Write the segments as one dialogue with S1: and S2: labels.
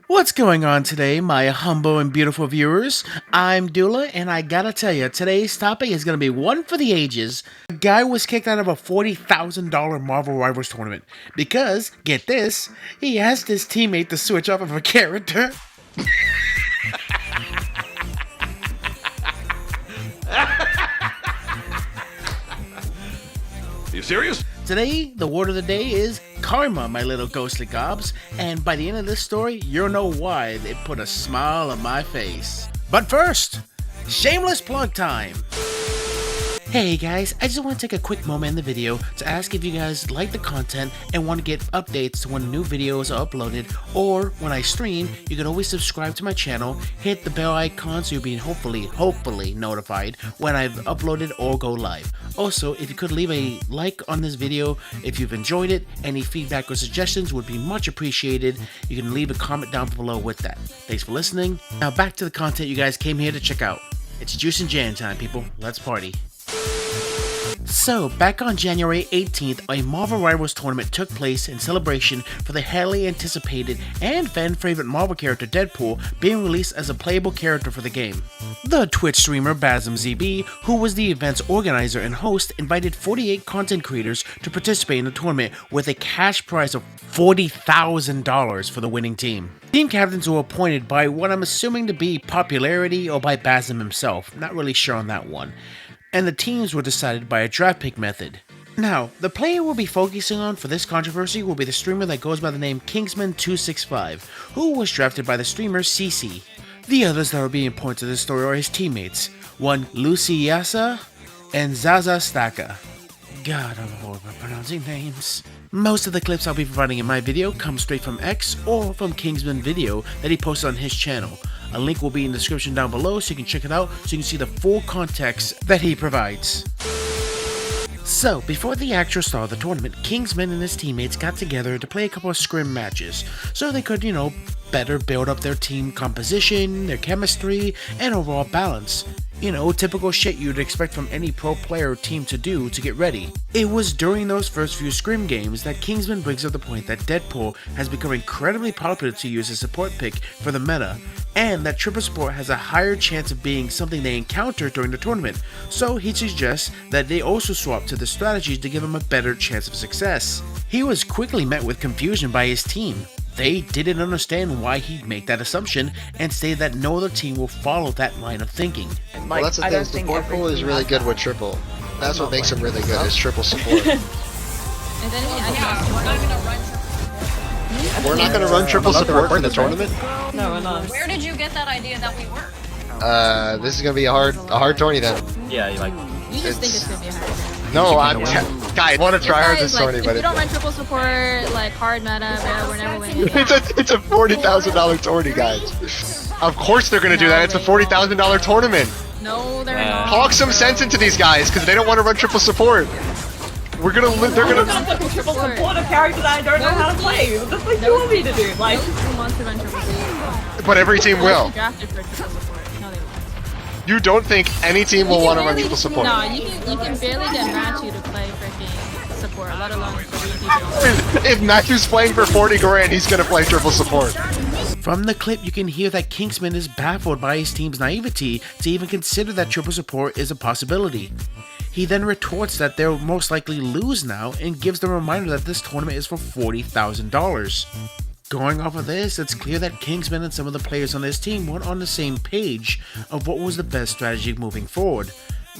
S1: What's going on today, my humble and beautiful viewers? I'm Dula, and I gotta tell you, today's topic is gonna be one for the ages. A guy was kicked out of a $40,000 Marvel Rivals tournament because, get this, he asked his teammate to switch off of a character.
S2: Are you serious?
S1: Today, the word of the day is karma, my little ghostly gobs, and by the end of this story, you'll know why it put a smile on my face. But first, shameless plug time! Hey guys, I just want to take a quick moment in the video to ask if you guys like the content and want to get updates to when new videos are uploaded, or when I stream, you can always subscribe to my channel, hit the bell icon so you'll be hopefully notified when I've uploaded or go live. Also, if you could leave a like on this video if you've enjoyed it, any feedback or suggestions would be much appreciated. You can leave a comment down below with that. Thanks for listening. Now back to the content you guys came here to check out. It's Juice and Jan time, people. Let's party. So, back on January 18th, a Marvel Rivals tournament took place in celebration for the highly anticipated and fan-favorite Marvel character Deadpool being released as a playable character for the game. The Twitch streamer BasmZB, who was the event's organizer and host, invited 48 content creators to participate in the tournament with a cash prize of $40,000 for the winning team. Team captains were appointed by what I'm assuming to be popularity or by Basm himself, not really sure on that one. And the teams were decided by a draft pick method. Now, the player we'll be focusing on for this controversy will be the streamer that goes by the name Kingsman265, who was drafted by the streamer CC. The others that are being pointed to this story are his teammates, one Lucy Yasa and Zaza Staka. God, I'm horrible at pronouncing names. Most of the clips I'll be providing in my video come straight from X or from Kingsman video that he posted on his channel. A link will be in the description down below so you can check it out so you can see the full context that he provides. So, before the actual start of the tournament, Kingsman and his teammates got together to play a couple of scrim matches so they could, better build up their team composition, their chemistry, and overall balance. Typical shit you'd expect from any pro player or team to do to get ready. It was during those first few scrim games that Kingsman brings up the point that Deadpool has become incredibly popular to use as a support pick for the meta, and that triple support has a higher chance of being something they encounter during the tournament, so he suggests that they also swap to the strategies to give him a better chance of success. He was quickly met with confusion by his team. They didn't understand why he'd make that assumption and stated that no other team will follow that line of thinking.
S3: Well, that's the thing, support pool is really good with triple. That's what makes him really good, is triple support.
S4: And then
S3: We're not gonna run triple support for the tournament?
S4: No, we're not.
S5: Where did you get that idea that we were?
S3: This is gonna be a hard tourney then.
S4: Yeah,
S5: You just think it's gonna be hard.
S3: No, guys, I want to try hard this tourney,
S5: if
S3: but
S5: you don't run triple support, like hard meta, we're never winning.
S3: it's a $40,000 tourney, guys. Of course they're gonna do that. It's a $40,000 tournament.
S5: No, they're not.
S3: Talk some sense into these guys, because they don't want to run triple support. They're gonna.
S4: fucking triple support a character that I don't know how to play. What the fuck do you want me to do? Like,
S5: No team wants to run triple support.
S3: But every team will.
S5: Drafted for triple support. No, they won't.
S3: You don't think any team will want to run triple support?
S5: No, you can barely get Matthew to play freaking support, let alone for people.
S3: If Matthew's playing for 40 grand, he's gonna play triple support.
S1: From the clip, you can hear that Kingsman is baffled by his team's naivety to even consider that triple support is a possibility. He then retorts that they'll most likely lose now and gives the reminder that this tournament is for $40,000. Going off of this, it's clear that Kingsman and some of the players on his team weren't on the same page of what was the best strategy moving forward.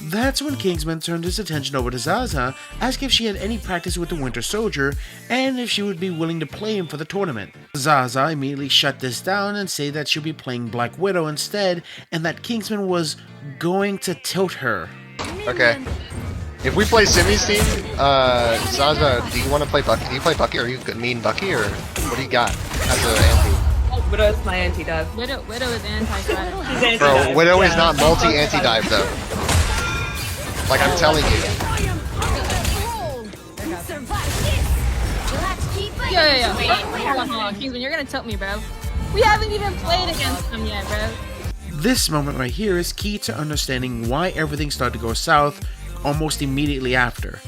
S1: That's when Kingsman turned his attention over to Zaza, asking if she had any practice with the Winter Soldier, and if she would be willing to play him for the tournament. Zaza immediately shut this down and said that she'll be playing Black Widow instead, and that Kingsman was going to tilt her.
S3: Okay. If we play Simi's team, Zaza, do you want to play Bucky? Do you play Bucky, or you mean Bucky, or what do you got as an anti?
S4: Widow's my anti-dive.
S5: Widow is anti-strategy.
S4: She's anti-dive.
S3: Bro, Widow is not multi-anti-dive though. Like I'm telling you.
S5: Yo. Hold on. Kingsman, you're gonna tilt me, bro. We haven't even played against them yet, bro.
S1: This moment right here is key to understanding why everything started to go south almost immediately after.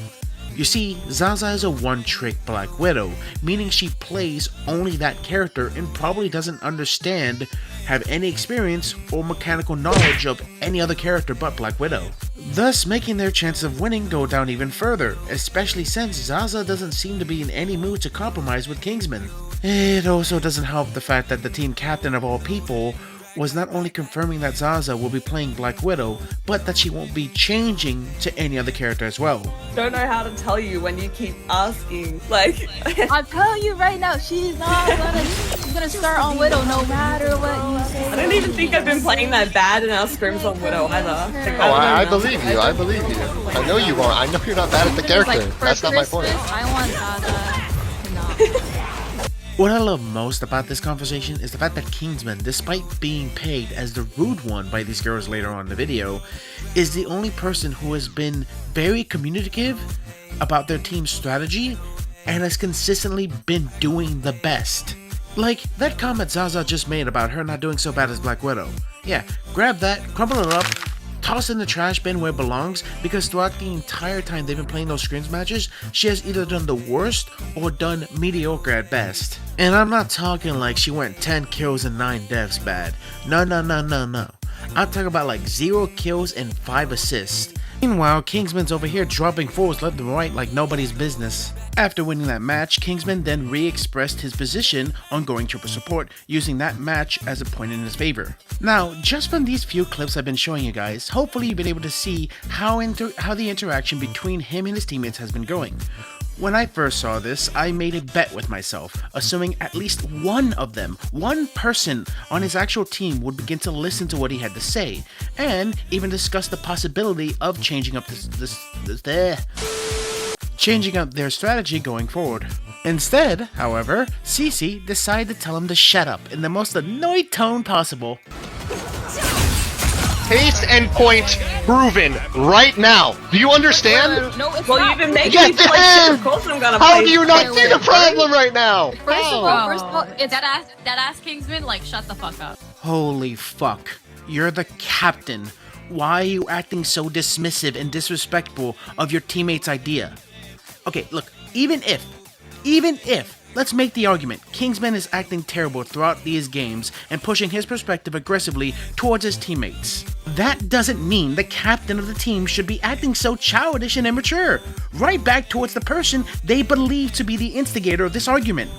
S1: You see, Zaza is a one-trick Black Widow, meaning she plays only that character and probably doesn't understand, have any experience, or mechanical knowledge of any other character but Black Widow. Thus making their chances of winning go down even further, especially since Zaza doesn't seem to be in any mood to compromise with Kingsman. It also doesn't help the fact that the team captain of all people was not only confirming that Zaza will be playing Black Widow, but that she won't be changing to any other character as well.
S4: Don't know how to tell you when you keep asking. Like,
S5: I'll tell you right now, she's gonna start on Widow no matter what you say.
S4: I don't even think I've been playing that bad in our scrims on Widow either.
S3: Oh, I believe you. I believe you. I know you won't. I know you're not bad at the character.
S5: Like,
S3: That's not my point.
S5: I want Zaza to not.
S1: What I love most about this conversation is the fact that Kingsman, despite being paid as the rude one by these girls later on in the video, is the only person who has been very communicative about their team's strategy and has consistently been doing the best. Like that comment Zaza just made about her not doing so bad as Black Widow. Yeah, grab that, crumple it up, toss it in the trash bin where it belongs, because throughout the entire time they've been playing those scrims matches, she has either done the worst or done mediocre at best. And I'm not talking like she went 10 kills and 9 deaths bad. No. I'm talking about like 0 kills and 5 assists. Meanwhile, Kingsman's over here dropping fours left and right like nobody's business. After winning that match, Kingsman then re-expressed his position on going triple support, using that match as a point in his favor. Now, just from these few clips I've been showing you guys, hopefully you've been able to see how the interaction between him and his teammates has been going. When I first saw this, I made a bet with myself, assuming at least one of them, one person on his actual team would begin to listen to what he had to say, and even discuss the possibility of changing up changing up their strategy going forward. Instead, however, Cece decided to tell him to shut up in the most annoyed tone possible.
S3: Case and point proven right now. Do you understand?
S5: No, it's
S4: well,
S5: not.
S4: you've been making
S3: Yes,
S4: me play
S3: it
S4: shit.
S3: is!
S4: Of course I'm gonna
S3: How
S4: play.
S3: do you not see the
S5: wait.
S3: problem right now?
S5: First of all, it's
S2: That ass Kingsman, like, shut the fuck up.
S1: Holy fuck. You're the captain. Why are you acting so dismissive and disrespectful of your teammate's idea? Okay, look, even if, let's make the argument, Kingsman is acting terrible throughout these games and pushing his perspective aggressively towards his teammates. That doesn't mean the captain of the team should be acting so childish and immature, right back towards the person they believe to be the instigator of this argument.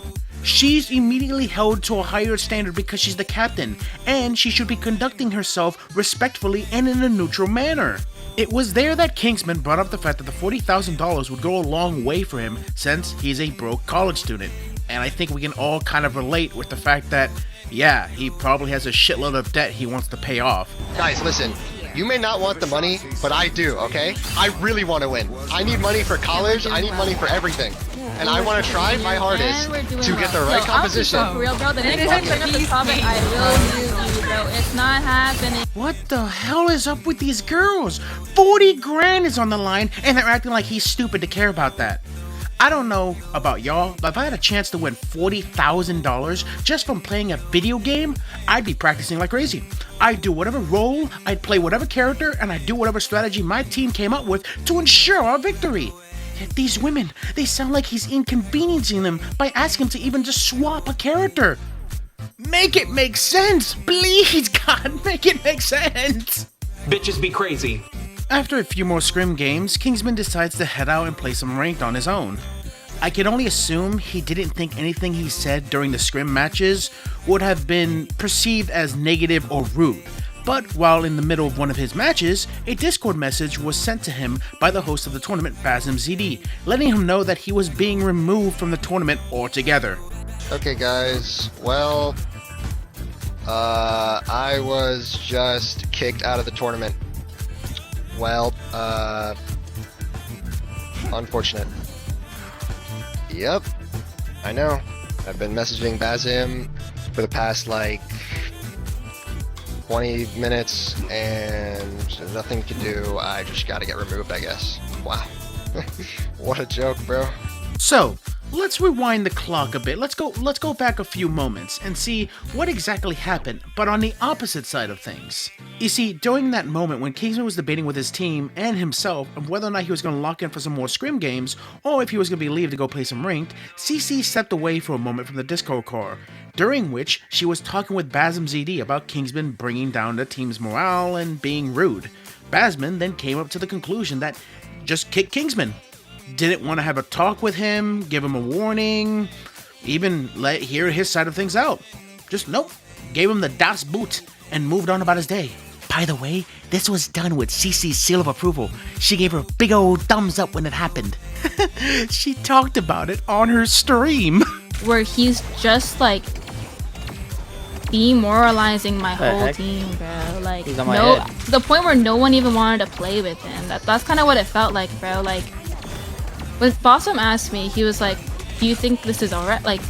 S1: She's immediately held to a higher standard because she's the captain, and she should be conducting herself respectfully and in a neutral manner. It was there that Kingsman brought up the fact that the $40,000 would go a long way for him since he's a broke college student. And I think we can all kind of relate with the fact that, yeah, he probably has a shitload of debt he wants to pay off.
S3: Guys, listen. You may not want the money, but I do, okay? I really want to win. I need money for college. I need money for everything. And I want to try my hardest to get the right composition.
S5: For real, bro. The next time you bring up this topic, I will use you, bro. It's not happening.
S1: What the hell is up with these girls? 40 grand is on the line and they're acting like he's stupid to care about that. I don't know about y'all, but if I had a chance to win $40,000 just from playing a video game, I'd be practicing like crazy. I'd do whatever role, I'd play whatever character, and I'd do whatever strategy my team came up with to ensure our victory. Yet these women, they sound like he's inconveniencing them by asking him to even just swap a character. Make it make sense, please, God, make it make sense.
S6: Bitches be crazy.
S1: After a few more scrim games, Kingsman decides to head out and play some ranked on his own. I can only assume he didn't think anything he said during the scrim matches would have been perceived as negative or rude. But while in the middle of one of his matches, a Discord message was sent to him by the host of the tournament, Bazim ZD, letting him know that he was being removed from the tournament altogether.
S3: Okay, guys. Well, I was just kicked out of the tournament. Well, unfortunate. Yep, I know. I've been messaging Bazim for the past, like, 20 minutes, and there's nothing to do. I just gotta get removed, I guess. Wow. What a joke, bro.
S1: So, let's rewind the clock a bit. Let's go back a few moments and see what exactly happened, but on the opposite side of things. You see, during that moment when Kingsman was debating with his team and himself of whether or not he was going to lock in for some more scrim games or if he was going to be leave to go play some ranked, CC stepped away for a moment from the Discord car, during which she was talking with Basm ZD about Kingsman bringing down the team's morale and being rude. Basman then came up to the conclusion that just kick Kingsman. Didn't want to have a talk with him, give him a warning, even hear his side of things out. Just nope, gave him the Das Boot and moved on about his day. By the way, this was done with CC's seal of approval. She gave her a big old thumbs up when it happened. She talked about it on her stream.
S5: Where he's just like demoralizing my whole team, bro. Like the point where no one even wanted to play with him. That's kind of what it felt like, bro. Like when Bossum asked me, he was like, "Do you think this is alright? Like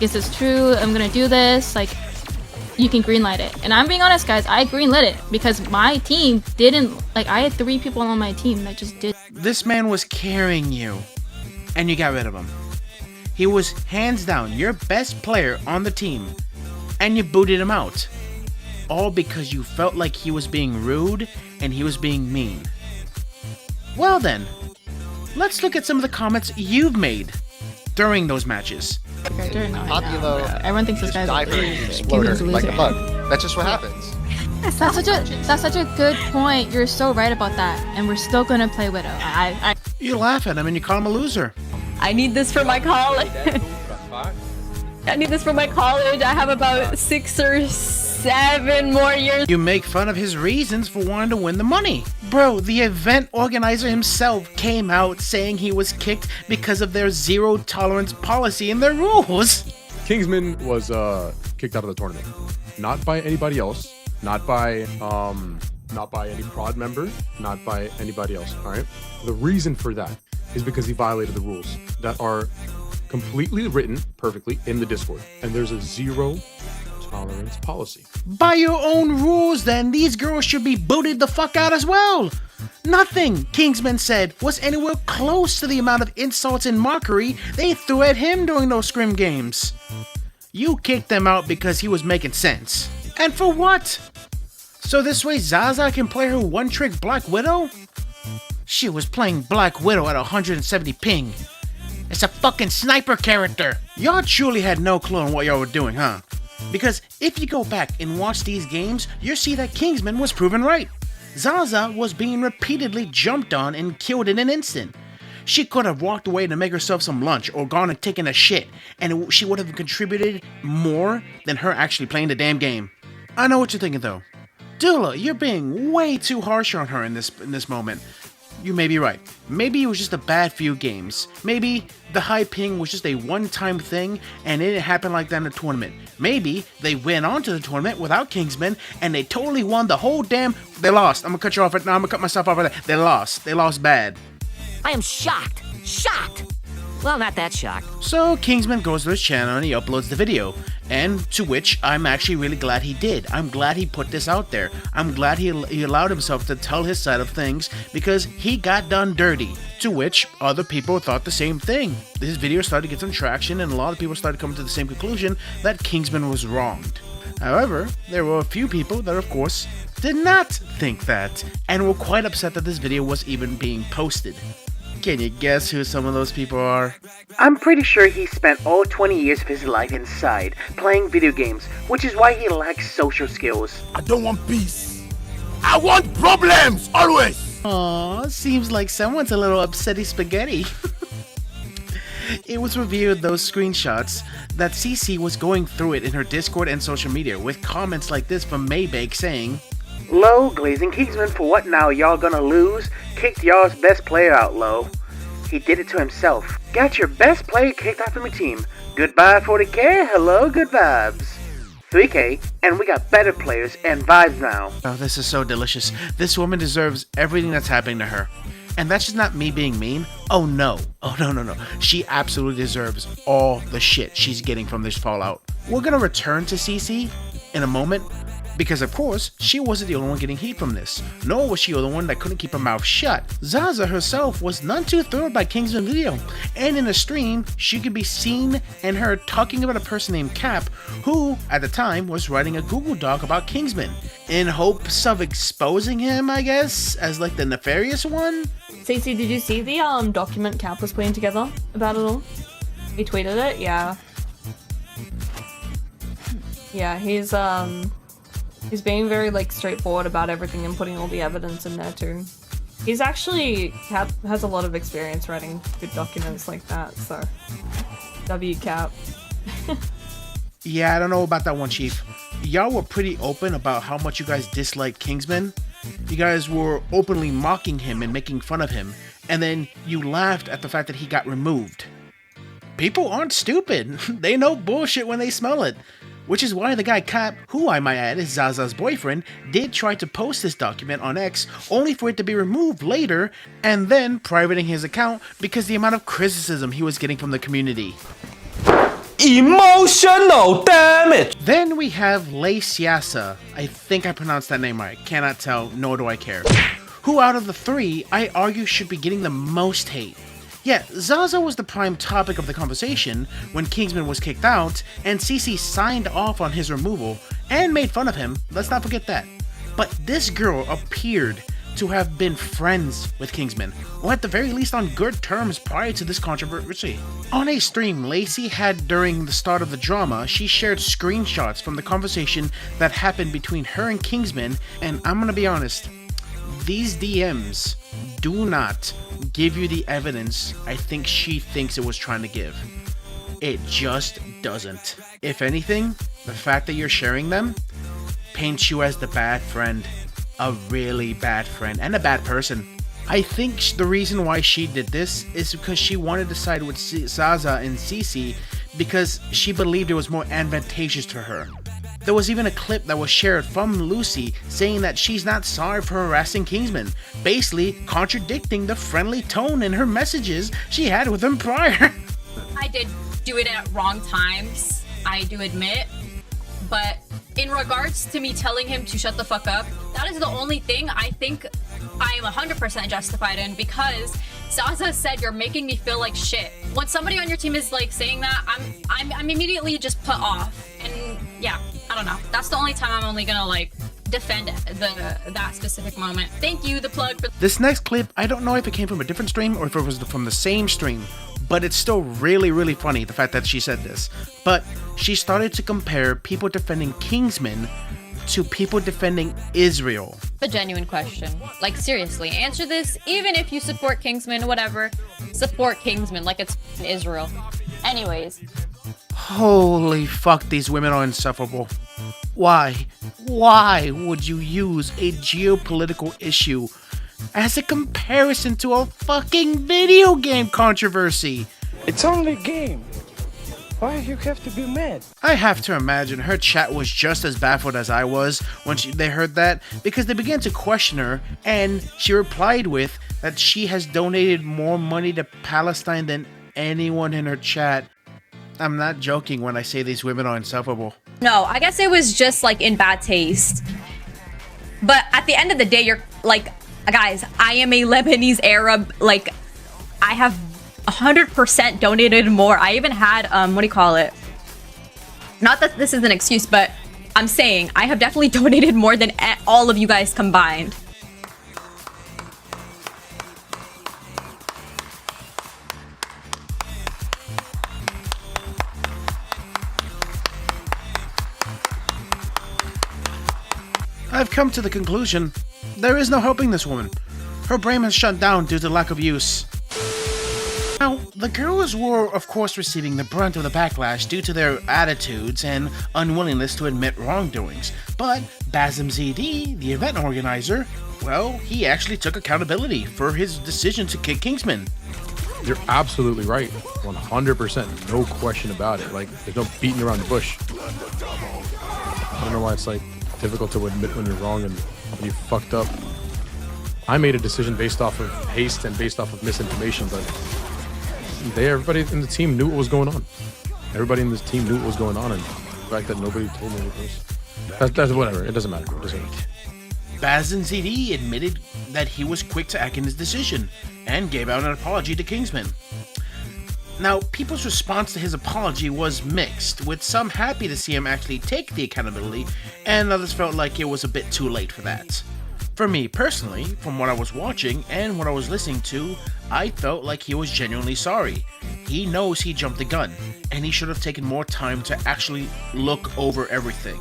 S5: is this true? I'm gonna do this. Like, you can greenlight it." And I'm being honest, guys, I greenlit it because my team didn't, like, I had 3 people on my team that just did.
S1: This man was carrying you, and you got rid of him. He was hands down your best player on the team, and you booted him out. All because you felt like he was being rude and he was being mean. Well then, let's look at some of the comments you've made during those matches.
S3: Populo,
S5: everyone thinks this guy's a
S3: exploder, like a bug. That's just what happens.
S5: That's such a good point. You're so right about that, and we're still gonna play Widow.
S1: You laugh at him and you call him a loser.
S4: I need this for my college. I need this for my college. I have about 6 or 7 more years.
S1: You make fun of his reasons for wanting to win the money. Bro, the event organizer himself came out saying he was kicked because of their zero tolerance policy and their rules.
S6: Kingsman was kicked out of the tournament. Not by anybody else. Not by any prod member. Not by anybody else. Alright? The reason for that is because he violated the rules that are completely written perfectly in the Discord. And there's a zero tolerance policy.
S1: By your own rules, then, these girls should be booted the fuck out as well. Nothing, Kingsman said, was anywhere close to the amount of insults and mockery they threw at him during those scrim games. You kicked them out because he was making sense. And for what? So this way Zaza can play her one-trick Black Widow? She was playing Black Widow at 170 ping. It's a fucking sniper character. Y'all truly had no clue on what y'all were doing, huh? Because if you go back and watch these games, you'll see that Kingsman was proven right. Zaza was being repeatedly jumped on and killed in an instant. She could have walked away to make herself some lunch or gone and taken a shit, and she would have contributed more than her actually playing the damn game. I know what you're thinking though. Dula, you're being way too harsh on her in this moment. You may be right. Maybe it was just a bad few games. Maybe the high ping was just a one-time thing and it didn't happen like that in the tournament. Maybe they went on to the tournament without Kingsman and they totally won the whole damn... They lost. I'm gonna cut you off. No, I'm gonna cut myself off at that. They lost. They lost bad.
S7: I am shocked. Shocked. Well, not that shocked.
S1: So Kingsman goes to his channel and he uploads the video, and to which I'm actually really glad he did. I'm glad he put this out there. I'm glad he allowed himself to tell his side of things because he got done dirty, to which other people thought the same thing. His video started to get some traction and a lot of people started coming to the same conclusion that Kingsman was wronged. However, there were a few people that of course did not think that and were quite upset that this video was even being posted. Can you guess who some of those people are? I'm pretty sure he spent all 20 years of his life inside, playing video games, which is why he lacks social skills.
S8: I don't want peace. I want problems, always!
S1: Aw, seems like someone's a little upsetty spaghetti. It was revealed those screenshots that CC was going through it in her Discord and social media with comments like this from Maybake saying, "Low, glazing Kingsman for what now, y'all gonna lose? Kicked y'all's best player out, Low. He did it to himself. Got your best player kicked out from the team. Goodbye 40k, hello, good vibes. 3k, and we got better players and vibes now." Oh, this is so delicious. This woman deserves everything that's happening to her. And that's just not me being mean. Oh no. Oh no. She absolutely deserves all the shit she's getting from this fallout. We're gonna return to CC in a moment, Because of course, she wasn't the only one getting heat from this, nor was she the one that couldn't keep her mouth shut. Zaza herself was none too thrilled by Kingsman video, and in a stream, she could be seen and heard talking about a person named Cap, who, at the time, was writing a Google Doc about Kingsman, in hopes of exposing him, I guess, as like the nefarious one?
S4: Cece, did you see the document Cap was putting together about it all? He tweeted it? Yeah. Yeah, he's being very like straightforward about everything and putting all the evidence in there too. He's actually Cap has a lot of experience writing good documents like that, so W Cap.
S1: Yeah, I don't know about that one, Chief. Y'all were pretty open about how much you guys disliked Kingsman. You guys were openly mocking him and making fun of him, and then you laughed at the fact that he got removed. People aren't stupid. They know bullshit when they smell it. Which is why the guy Cap, who I might add is Zaza's boyfriend, did try to post this document on X, only for it to be removed later, and then privating his account because the amount of criticism he was getting from the community.
S8: Emotional damage!
S1: Then we have Lei Siasa, I think I pronounced that name right, cannot tell, nor do I care, who out of the three I argue should be getting the most hate. Yeah, Zaza was the prime topic of the conversation when Kingsman was kicked out, and CC signed off on his removal and made fun of him, let's not forget that. But this girl appeared to have been friends with Kingsman, or at the very least on good terms prior to this controversy. On a stream Lacey had during the start of the drama, she shared screenshots from the conversation that happened between her and Kingsman, and I'm gonna be honest, these DMs do not give you the evidence I think she thinks it was trying to give. It just doesn't. If anything, the fact that you're sharing them paints you as the bad friend. A really bad friend and a bad person. I think the reason why she did this is because she wanted to side with Zaza and Cece because she believed it was more advantageous to her. There was even a clip that was shared from Lucy saying that she's not sorry for harassing Kingsman, basically contradicting the friendly tone in her messages she had with him prior.
S2: I did do it at wrong times, I do admit, but in regards to me telling him to shut the fuck up, that is the only thing I think I am 100% justified in, because Zaza said you're making me feel like shit. When somebody on your team is like saying that, I'm immediately just put off. And yeah, I don't know. That's the only time I'm only gonna like defend that specific moment. Thank you, the plug for
S1: this next clip. I don't know if it came from a different stream or if it was from the same stream, but it's still really funny, the fact that she said this. But she started to compare people defending Kingsman to people defending Israel.
S2: a genuine question. Like, seriously, answer this. Even if you support Kingsman, whatever, support Kingsman like it's Israel. Anyways.
S1: Holy fuck, these women are insufferable. Why would you use a geopolitical issue as a comparison to a fucking video game controversy?
S9: It's only a game. Why you have to be mad?
S1: I have to imagine her chat was just as baffled as I was when they heard that, because they began to question her, and she replied with that she has donated more money to Palestine than anyone in her chat. I'm not joking when I say these women are insufferable.
S2: No, I guess it was just like in bad taste. But at the end of the day, you're like, guys, I am a Lebanese Arab. Like, I have 100% donated more. I even had, what do you call it? Not that this is an excuse, but I'm saying I have definitely donated more than all of you guys combined.
S1: I've come to the conclusion there is no helping this woman. Her brain has shut down due to lack of use. Now, the girls were of course receiving the brunt of the backlash due to their attitudes and unwillingness to admit wrongdoings, but Bazem ZD, the event organizer, well, he actually took accountability for his decision to kick Kingsman.
S6: You're absolutely right, 100%, no question about it. Like, there's no beating around the bush. I don't know why it's like difficult to admit when you're wrong and when you fucked up. I made a decision based off of haste and based off of misinformation, but everybody in the team knew what was going on. Everybody in this team knew what was going on, and the fact that nobody told me what it was. That's whatever. It doesn't matter. It doesn't matter.
S1: Bazin ZD admitted that he was quick to act in his decision and gave out an apology to Kingsman. Now, people's response to his apology was mixed, with some happy to see him actually take the accountability, and others felt like it was a bit too late for that. For me personally, from what I was watching and what I was listening to, I felt like he was genuinely sorry. He knows he jumped the gun, and he should have taken more time to actually look over everything.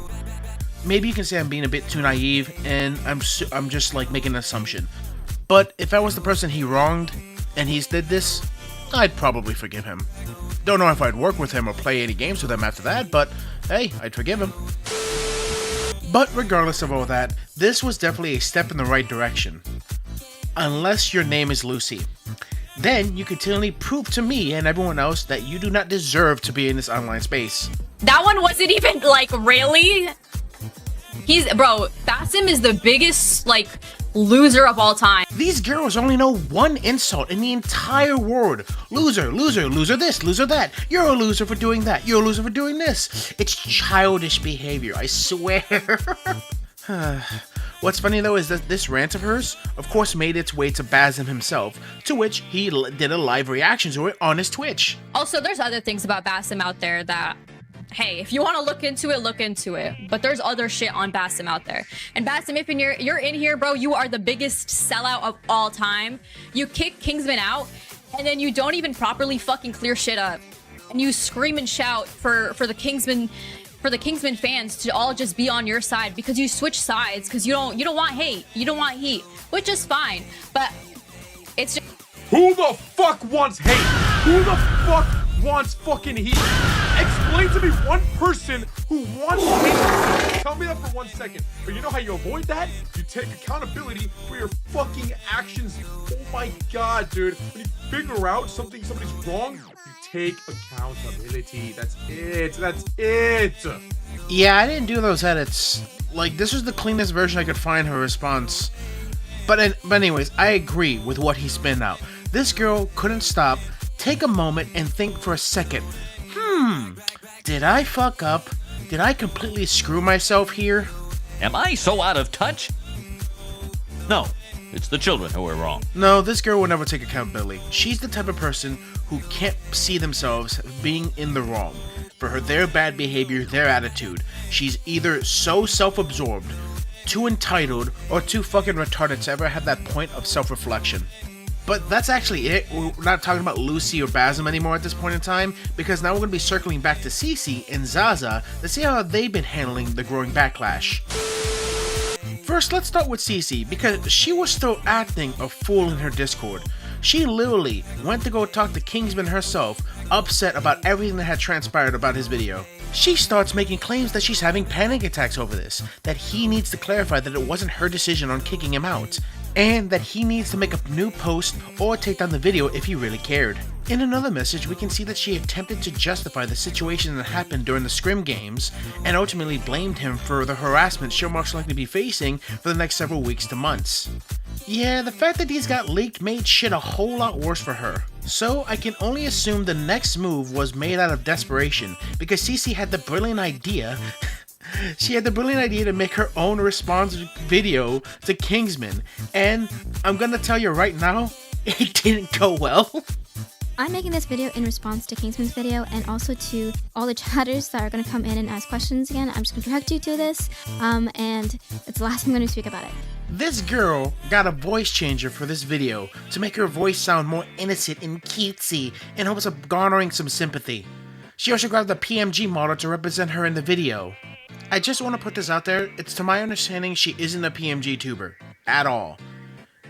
S1: Maybe you can say I'm being a bit too naive, and I'm just like making an assumption. But if I was the person he wronged, and he did this, I'd probably forgive him. Don't know if I'd work with him or play any games with him after that, but hey, I'd forgive him. But regardless of all that, this was definitely a step in the right direction. Unless your name is Lucy. Then you continually prove to me and everyone else that you do not deserve to be in this online space.
S2: That one wasn't even like really. Bro, Basim is the biggest like loser of all time.
S1: These girls only know one insult in the entire world. Loser, loser, loser this, loser that. You're a loser for doing that. You're a loser for doing this. It's childish behavior, I swear. What's funny though is that this rant of hers, of course, made its way to Basim himself, to which he did a live reaction to it on his Twitch.
S2: Also, there's other things about Basim out there that, hey, if you want to look into it, look into it. But there's other shit on Basim out there. And Basim, if you're in here, bro, you are the biggest sellout of all time. You kick Kingsman out, and then you don't even properly fucking clear shit up. And you scream and shout for the Kingsman fans to all just be on your side because you switch sides because you don't want hate. You don't want heat, which is fine. But it's just...
S6: Who the fuck wants hate? Who the fuck wants fucking heat? Explain to me one person who wants hate. Tell me that for 1 second. But you know how you avoid that? You take accountability for your fucking actions. Oh my god, dude. When you figure out somebody's wrong, you take accountability. That's it. That's it.
S1: Yeah, I didn't do those edits. Like, this was the cleanest version I could find her response. But anyways, I agree with what he spit out. This girl couldn't stop, take a moment, and think for a second. Did I fuck up? Did I completely screw myself here?
S10: Am I so out of touch? No, it's the children who are wrong.
S1: No, this girl will never take accountability. She's the type of person who can't see themselves being in the wrong. For their bad behavior, their attitude. She's either so self-absorbed, too entitled, or too fucking retarded to ever have that point of self-reflection. But that's actually it. We're not talking about Lucy or Basim anymore at this point in time, because now we're going to be circling back to Cece and Zaza to see how they've been handling the growing backlash. First, let's start with Cece, because she was still acting a fool in her Discord. She literally went to go talk to Kingsman herself, upset about everything that had transpired about his video. She starts making claims that she's having panic attacks over this, that he needs to clarify that it wasn't her decision on kicking him out, and that he needs to make a new post or take down the video if he really cared. In another message, we can see that she attempted to justify the situation that happened during the Scrim games, and ultimately blamed him for the harassment she'll most likely be facing for the next several weeks to months. Yeah, the fact that these got leaked made shit a whole lot worse for her. So I can only assume the next move was made out of desperation, because Cece had the brilliant idea to make her own response video to Kingsman, and I'm gonna tell you right now, it didn't go well.
S11: I'm making this video in response to Kingsman's video and also to all the chatters that are going to come in and ask questions again. I'm just going to direct you to this, and it's the last time I'm going to speak about it.
S1: This girl got a voice changer for this video to make her voice sound more innocent and cutesy in hopes of garnering some sympathy. She also grabbed the PMG model to represent her in the video. I just want to put this out there, it's to my understanding she isn't a PMG tuber, at all.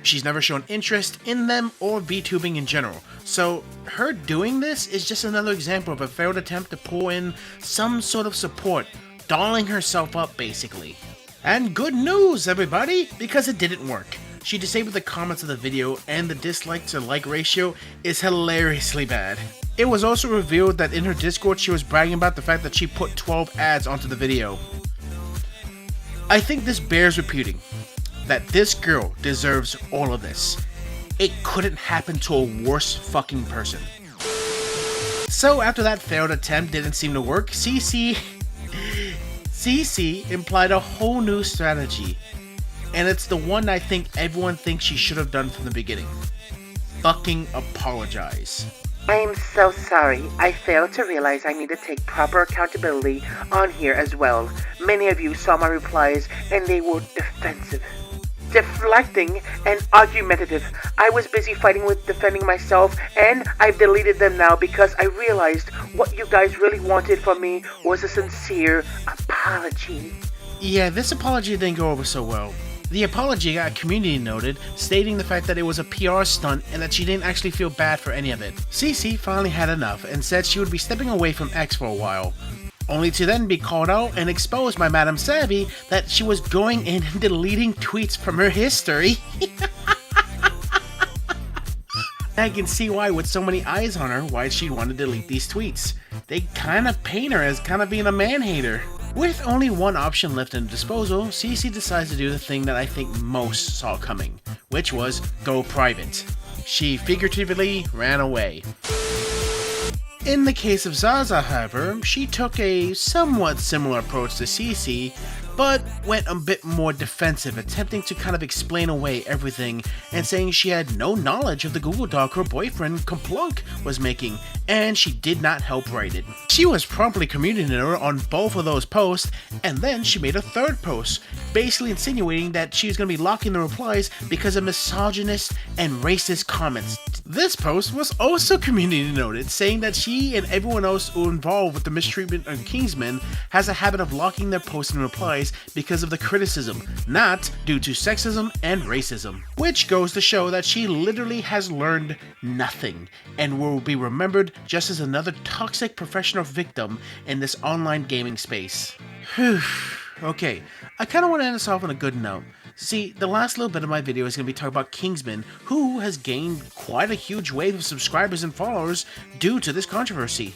S1: She's never shown interest in them or VTubing in general, so her doing this is just another example of a failed attempt to pull in some sort of support, dolling herself up basically. And good news everybody, because it didn't work. She disabled the comments of the video and the dislike to like ratio is hilariously bad. It was also revealed that in her Discord she was bragging about the fact that she put 12 ads onto the video. I think this bears repeating. That this girl deserves all of this. It couldn't happen to a worse fucking person. So after that failed attempt didn't seem to work, Cece CC implied a whole new strategy, and it's the one I think everyone thinks she should have done from the beginning. Fucking apologize.
S12: I am so sorry. I failed to realize I need to take proper accountability on here as well. Many of you saw my replies and they were defensive, deflecting, and argumentative. I was busy fighting with defending myself, and I've deleted them now because I realized what you guys really wanted from me was a sincere apology.
S1: Yeah, this apology didn't go over so well. The apology got community noted, stating the fact that it was a PR stunt and that she didn't actually feel bad for any of it. CC finally had enough and said she would be stepping away from X for a while, only to then be called out and exposed by Madame Savvy that she was going in and deleting tweets from her history. I can see why, with so many eyes on her, why she'd want to delete these tweets. They kinda paint her as kinda being a man-hater. With only one option left in the disposal, CC decides to do the thing that I think most saw coming, which was go private. She figuratively ran away. In the case of Zaza, however, she took a somewhat similar approach to CC, but went a bit more defensive, attempting to kind of explain away everything and saying she had no knowledge of the Google Doc her boyfriend Kaplunk was making, and she did not help write it. She was promptly communicating her on both of those posts, and then she made a third post, basically insinuating that she was going to be locking the replies because of misogynist and racist comments. This post was also community noted, saying that she and everyone else who involved with the mistreatment of Kingsman has a habit of locking their posts and replies because of the criticism, not due to sexism and racism. Which goes to show that she literally has learned nothing, and will be remembered just as another toxic professional victim in this online gaming space. Whew. Okay, I kind of want to end this off on a good note. See, the last little bit of my video is going to be talking about Kingsman, who has gained quite a huge wave of subscribers and followers due to this controversy.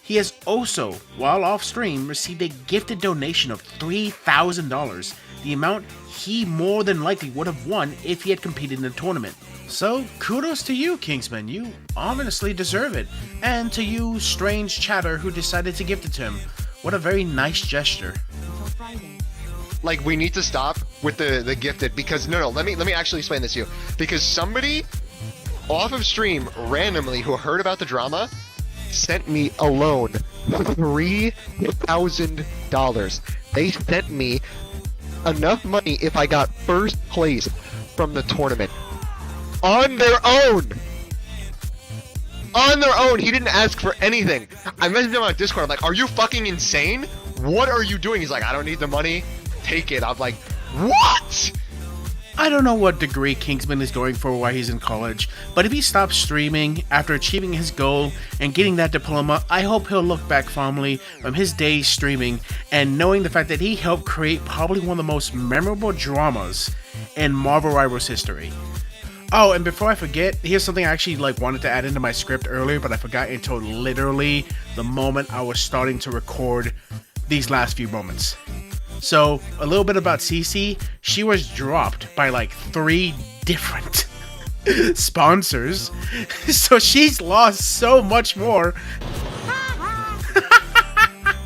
S1: He has also, while off stream, received a gifted donation of $3,000, the amount he more than likely would have won if he had competed in the tournament. So, kudos to you, Kingsman, you honestly deserve it, and to you, strange chatter who decided to gift it to him. What a very nice gesture.
S3: Like, we need to stop with the gifted, because no, let me actually explain this to you. Because somebody off of stream randomly who heard about the drama sent me alone $3,000. They sent me enough money if I got first place from the tournament. On their own! On their own! He didn't ask for anything. I messaged him on Discord, I'm like, are you fucking insane? What are you doing? He's like, I don't need the money. Take it. I'm like, what?
S1: I don't know what degree Kingsman is going for while he's in college, but if he stops streaming after achieving his goal and getting that diploma, I hope he'll look back fondly from his days streaming and knowing the fact that he helped create probably one of the most memorable dramas in Marvel Rivals history. Oh, and before I forget, here's something I actually wanted to add into my script earlier, but I forgot until literally the moment I was starting to record these last few moments. So, a little bit about CC. She was dropped by 3 different sponsors. So she's lost so much more.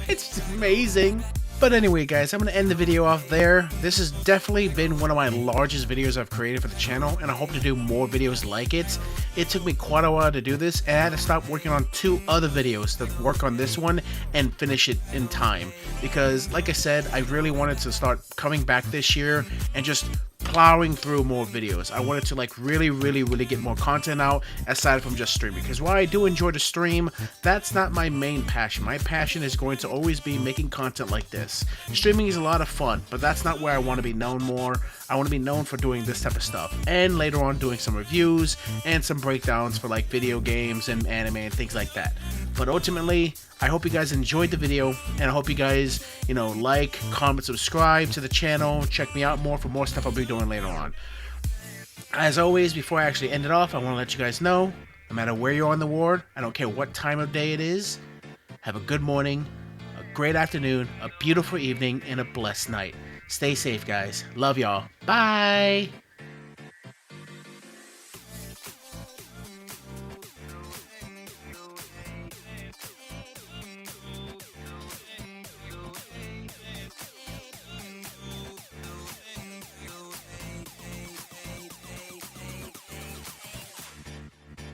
S1: It's amazing. But anyway, guys, I'm going to end the video off there. This has definitely been one of my largest videos I've created for the channel, and I hope to do more videos like it. It took me quite a while to do this, and I had to stop working on 2 other videos to work on this one and finish it in time. Because, like I said, I really wanted to start coming back this year and just plowing through more videos. I wanted to really get more content out aside from just streaming, because while I do enjoy to stream, that's not my main passion. My passion is going to always be making content like this. Streaming is a lot of fun, but that's not where I want to be known more. I want to be known for doing this type of stuff, and later on doing some reviews and some breakdowns for video games and anime and things like that. But ultimately, I hope you guys enjoyed the video, and I hope you guys, like, comment, subscribe to the channel, check me out more for more stuff I'll be doing later on. As always, before I actually end it off, I want to let you guys know, no matter where you are in the world, I don't care what time of day it is, have a good morning, a great afternoon, a beautiful evening, and a blessed night. Stay safe, guys. Love y'all. Bye!